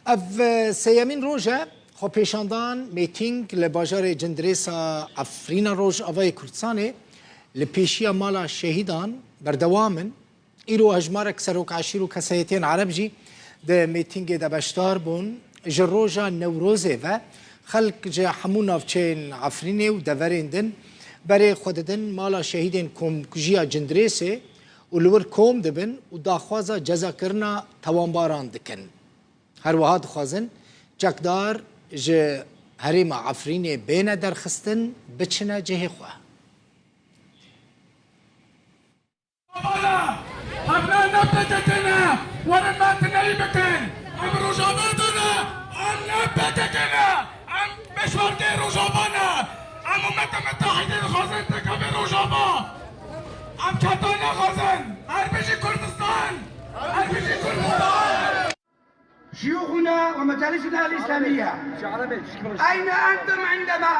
اف سیامین روژه خو پیشاندان میتینگ لباجار جندریسا افرین روژ آوای کردستانه لپیشیا مالا شهیدان بردوامن ایرو هجمارک سروک عشیرو کسایتین عرب جی ده میتینگ ده بشتار بون جروجا نوروزه و خلق جا همون نافچین عفرینه و دورندن برای خوددن مالا شهیدین کم کجیا جندریسه و لور کوم دبن و داخوازا جزا کرنا توانباران دکن هر وها دخوازن چکدار جه هریم عفرینه بین درخستن بچنه جه خواه احنا نبتتنا ورماتنا يبكن ام رجاباتنا ام نبتتنا ام مشوار رجابنا ام امت متحده الخزن تكبر رجابا ام كتانا خزن اربجي كردستان اربجي كردستان شيوخنا ومجالسنا الاسلاميه اين انتم عندما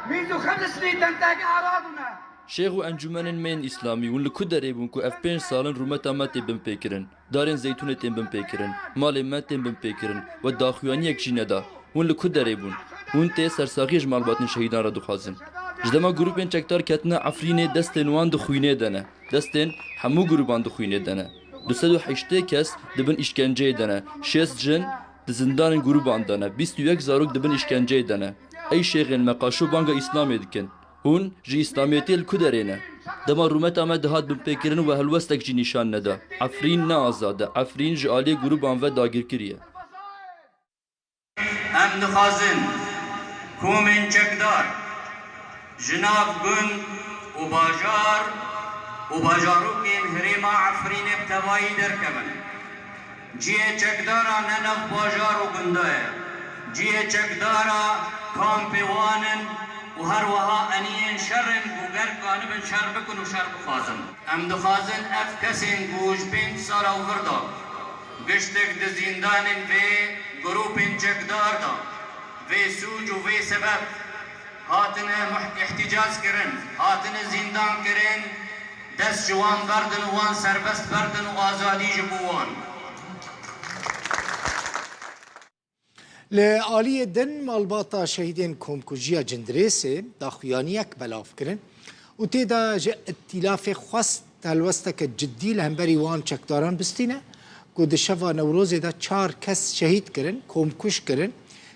منذ 5 سنين تنتهك اعراضنا شیخ و انجمن من اسلامی ون لکودره بون کو اف 5 سالن رومتا ما تیم پیکرن دارن زیتون تیم پیکرن مال ما تیم پیکرن و داخوانی یک جیندا ون لکودره بون ون ته سرساقی جمال باتن شهیدان را دخوازن جدما گروپن چکتار کتنا عفرین دستن وان دخوینه دنه دستن همو گروبان دخوینه دنه 208 کس دبن işkence دنه 6 جن زندان گروبان دنه 21 زاروک دبن işkence دنه ای شیخن مقاشو بانگا اسلام دکن هون جی اسلامیتی الکدرینه دما رومت آمد هات بپیکرن و هلوستک جی نشان ندا عفرین نه آزاده عفرین جالی گروبان و داگیر کریه ام نخازن کومن چکدار جناب گن و باجاروکین هریما عفرین ابتوایی درکمن جیه چکدارا ننف باجار و گندای جیه چکدارا کامپیوانن و هر وها انین شرن گوگر کانبن شر بکن و شر بخوازن ام دخوازن اف کسین گوش 5 سال او فردا گشتک د زندانن و گروپن چکدار دا و سوج و و سبب هاتن احتجاز کرن هاتن زندان کرن دست جوان بردن وان سربست بردن و آزادی جبوان لآلی دن مالباتا شهیدین کمکوجیا جندریسه داخویانیک بلاف کرن و تیدا جه اتلاف خواست هلوستک جدی لهمبری وان چکداران بستینه که دشوا نوروزه دا 4 کس شهید کرن کمکوش کرن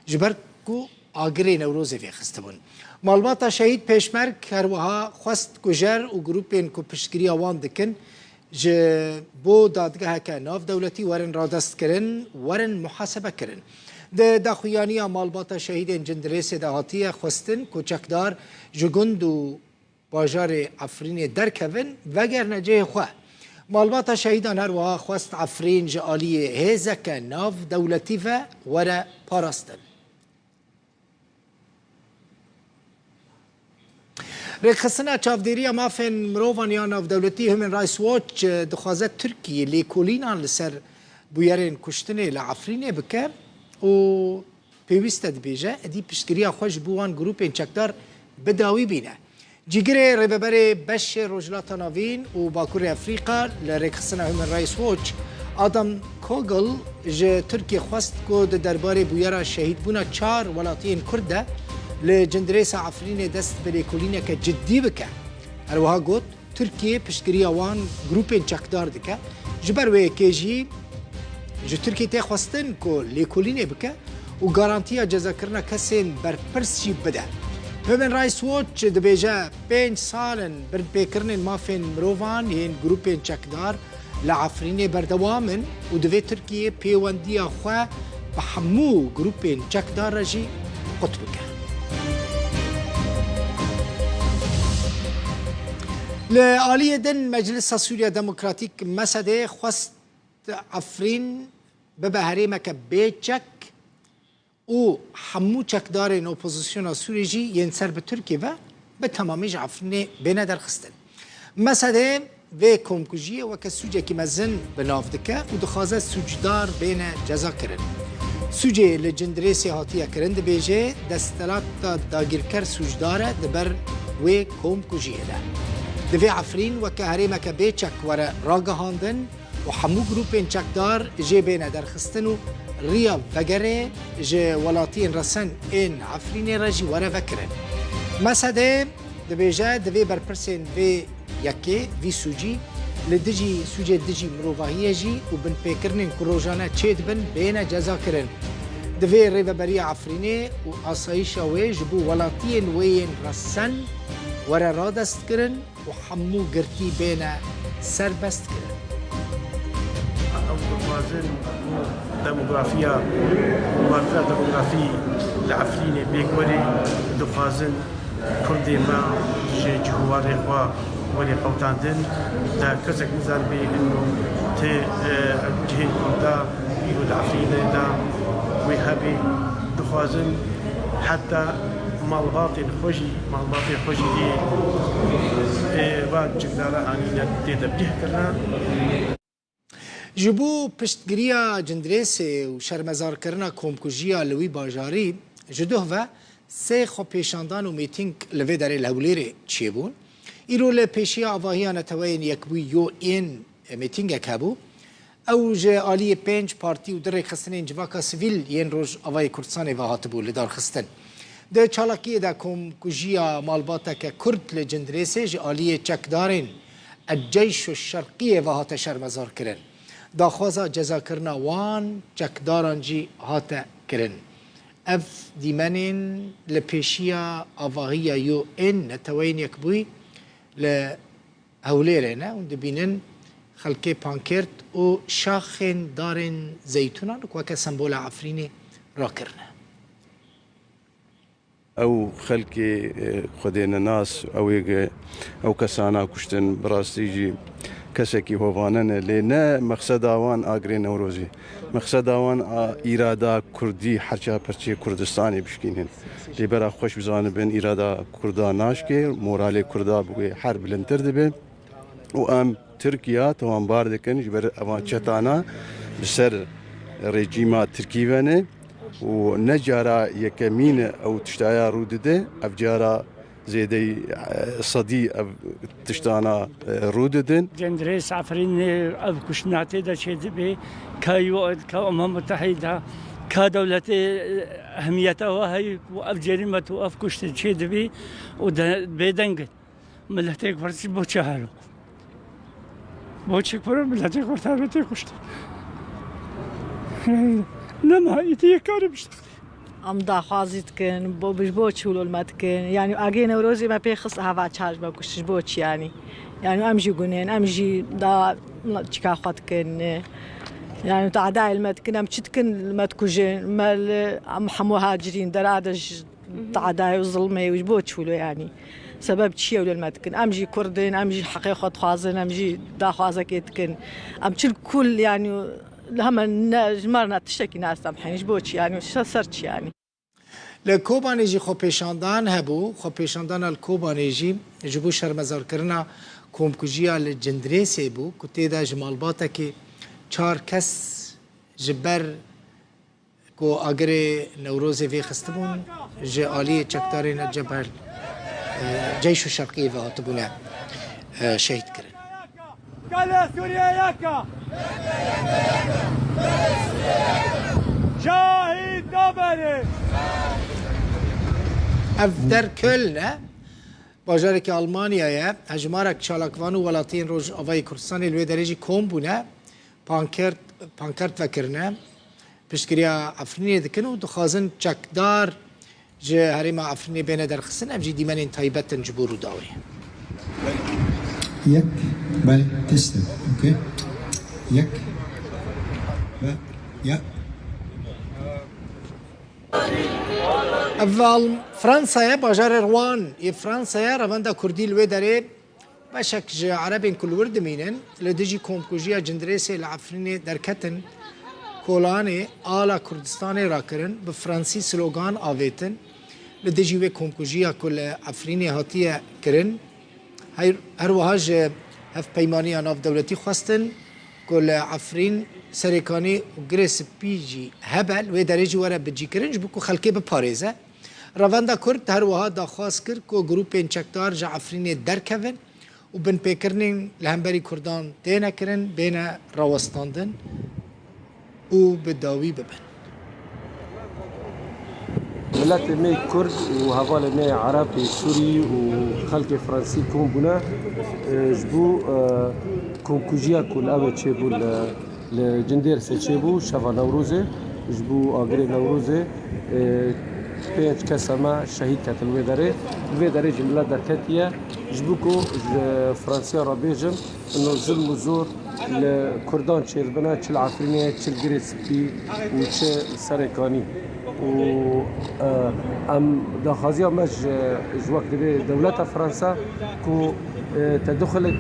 جبر که آگره نوروزه وی خستبون مالباتا شهید پیشمرک هروها خواست کجر و گروپین که پشتگیری وان دکن جه بو دادگاه که ناف دولتی ورن رادست کرن ورن محاسبه کرن ده داخویانی مالباتا شهید جندریس دهاتی خواستن کوچکدار جگند و باجار عفرین درکون وگر نجه خواه مالباتا شهیدان هر وها خواست عفرین جالی هزک ناف دولتی و ورا پاراستن رخصنا چافدیری مافن مروان یا ناف دولتی همین رایس واچ دخوازت ترکیه لیکولینان لسر بویرین کشتنه لعفرینه بکر و پیوسته دبیجه ادی پشتگیری خوش بوان گروپین چکدار بداوی بینه جیگره رببره بش رجلات ناوین و باکور افریقا لرکسنا همین رئیس ووچ آدم کوگل جه ترکیه خواست که درباره بویرا شهید بونا 4 ولاتین کرده لجندریس عفرین دست بلیکولینه که جدی بکه هروها گوت ترکیه پشتگیری وان گروپین چکدار دکه جبر وی کجی جو ترکیه تی خواستن که لیکولینه بکه و گارانتیا جزا کرنا کسین برپرسی بده همین رئیس ووچ دبیجه 5 سالن برپیکرنین مافین مروان یین گروپین چکدار لعفرین بردوامن و دوی ترکیه پیوندیا خواه بحمو گروپین چکدار رجی قطب بکه لآلی دن مجلس سوریا دموکراتیک مسده خواست عفرین به هریمک بیچک و همو چکدارین اپوزیسیون سوری جی ین سر به ترکیه و به تمامیج عفرین بینه درخستن مسده و کمکوژیه و که سوجه که مزن بناف دکه و دخوازه سوجدار بینه جزا کرن سوجه لجندریسی هاتیه کرن ده بیجه دستلات داگیرکر سوجداره دبر و کمکوژیه ده دوی عفرین و که هریمک بیچک وره راگهاندن و همو گروپین چکدار جه بینه درخستن و ريا وگره جه ولاتین رسن این عفرین رجی وره وکرن مسده دبیجه دوی برپرسین وی یکی وی سوجی لدجی سوجه دجی مروفاهیه جی و بن پیکرنین کروجانه چید بن بین جزا کرن دوی ریوبری عفرینه و آسایش وی جبو ولاتین وین رسن وره رادست کرن و حمو گرتی بین سربست کرن أو توازن ديموغرافيا ومارتا ديموغرافي العفريني بيكوري دخازن كردي ما جهواري خوا ولي قوتاندن دا كزك نزال بي إنه تي جهين كردا يو العفريني دا ويهبي دخازن حتى مالباطن خوشي بعد جدارة عنينا تيدا بيه كرنا جبو پشتگیریا جندریس و شرمزار کرنا کومکوژیا لوی باجاری جدوه و سه خو پیشاندان و میتینگ لوی داره لولیره چی بون ایرو لپیشیا آواهیان توین یکبوی یو این میتینگ کبو او جه آلی 5 پارتی و در خستنین جواکا سویل ین روز آوای کردستان و هاتبو لدار خستن ده چالاکی ده کومکوژیا مالباتا که کرد لجندریس جه آلی چکدارین الجيش الشرقي و هات شرمزار کرن داخوازا جزا کرنا وان چکداران جی هاتا کرن اف دیمنین لپیشیا آواهیا یو این نتوین یکبوی لهولیره نه و دبینن خلقه پانکرت و شاخین دارن زیتونان و که سمبول عفرینی را کرنه او خلقي خدينا ناس او كسانا كشتن براستيجي كسكي هوفانن لنا مقصد اوان اغري نوروزي مقصد اوان اراده كردي حرچا پرچي كردستاني بشكينن لبرا خوش بزان بن اراده كردا ناشكي مورالي كردا بو حرب لنتر دبه وام تركيا توان باردكن جبر اوان چتانا بسر ريجيما تركيبنه و نجارا يكمين او تشتايا رودده افجارا زيدي صدي تشتانا روددن جندريس عفرين اف كشناتي دا شيء بي كايو كأمم متحدة كدولة أهميتها وهي وأف جريمة وأف كشت شيء بي وبيدنج ملتك فرس بوشهارو بوشك فرس ملتك فرس كشت نما يتيكار بشت ام داخوازیت کن بو چولو المت کن یعنی اگه نوروزی ما پیخص هوا چارج با کشش بوچ یعنی امجی گونین امجی دا چیکار خود کن يعني تعداء المتكن ام تشتكن المتكوجين مال ام مهاجرين درادج تعداء وظلمي وجبوت ولو يعني سبب تشي ولا المتكن امجي كردين امجي حقيقه خازن امجي دا خازكيتكن ام كل يعني لهم جمرنا تشتكي ناس سامحين جبوت يعني شسرت يعني لکوبانیجی خو پیشاندان هبو خو پیشاندان الکوبانیجی جبو شرمزار کرنا کومکوجیا لجندریسی بو کتی دا جمالباتا که 4 کس جبر کو اگر نوروزی وی خستبون جالی چکتارین جبر جيش الشرقي وهاتبونا شهيد كرن كلا سوريا ياكا شاهد دبري افدر كلنا باجارك ألمانيا يا هجمارك شالكوانو ولاتين روج أفاي كردستان الوي درجي كوم بونا پانکرت وکرنا پشکریا عفرینی دکنو دخوازن چکدار جه هریم عفرینی بین درخستن ام جی دیمن این تایبتن جبورو داوری یک بله تست اوکی یک یا اول فرانسا باجار روان ی فرانسا رواندا کردی الوی داره بشك عربين كل ورد مينن لدجي كومكوجيا جندريسي العفريني دركتن كولاني آلا كردستاني راكرن بفرنسي سلوغان آويتن لدجي وي كومكوجيا كل عفريني هاتية كرن هر وهاج هف بيماني ناف دولتي خواستن كل عفرين سريكاني وغريس بيجي هبل وي درجي ورا بجي كرن جبكو خلقي بباريزة رواندا كرد هر وها داخواز كر كو جروبين چكدار جا عفريني دركفن و بن پیکرنین لهمبری کردان دینا کرن بین راوستاندن و بداوی ببن ملت مي كرد وهفال مي عربي سوري وخلق فرنسي كون بنا جبو كونكوجيا كل أبد تشيبو الجندير سيتشيبو شفا نوروزي جبو أغري نوروزي بيت كسمة شهيد كتلوي داري جملة دركتية جبوكو فرنسيا رابيجم إنه ظلم وزور الكردان تشيل بنا تشيل عفرينية تشيل جريسبي وتشيل سريكاني و ام داخازيا مش وقت دولة فرنسا كو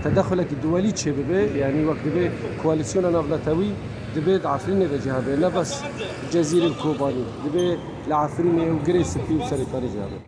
تدخلك الدولي تشبه يعني وقت به كواليسيون نافلاتوي دبي عفرينية جهابه لا بس الجزيرة الكوباني دبي لعفرينية وجريسبي وسريكاني جهابه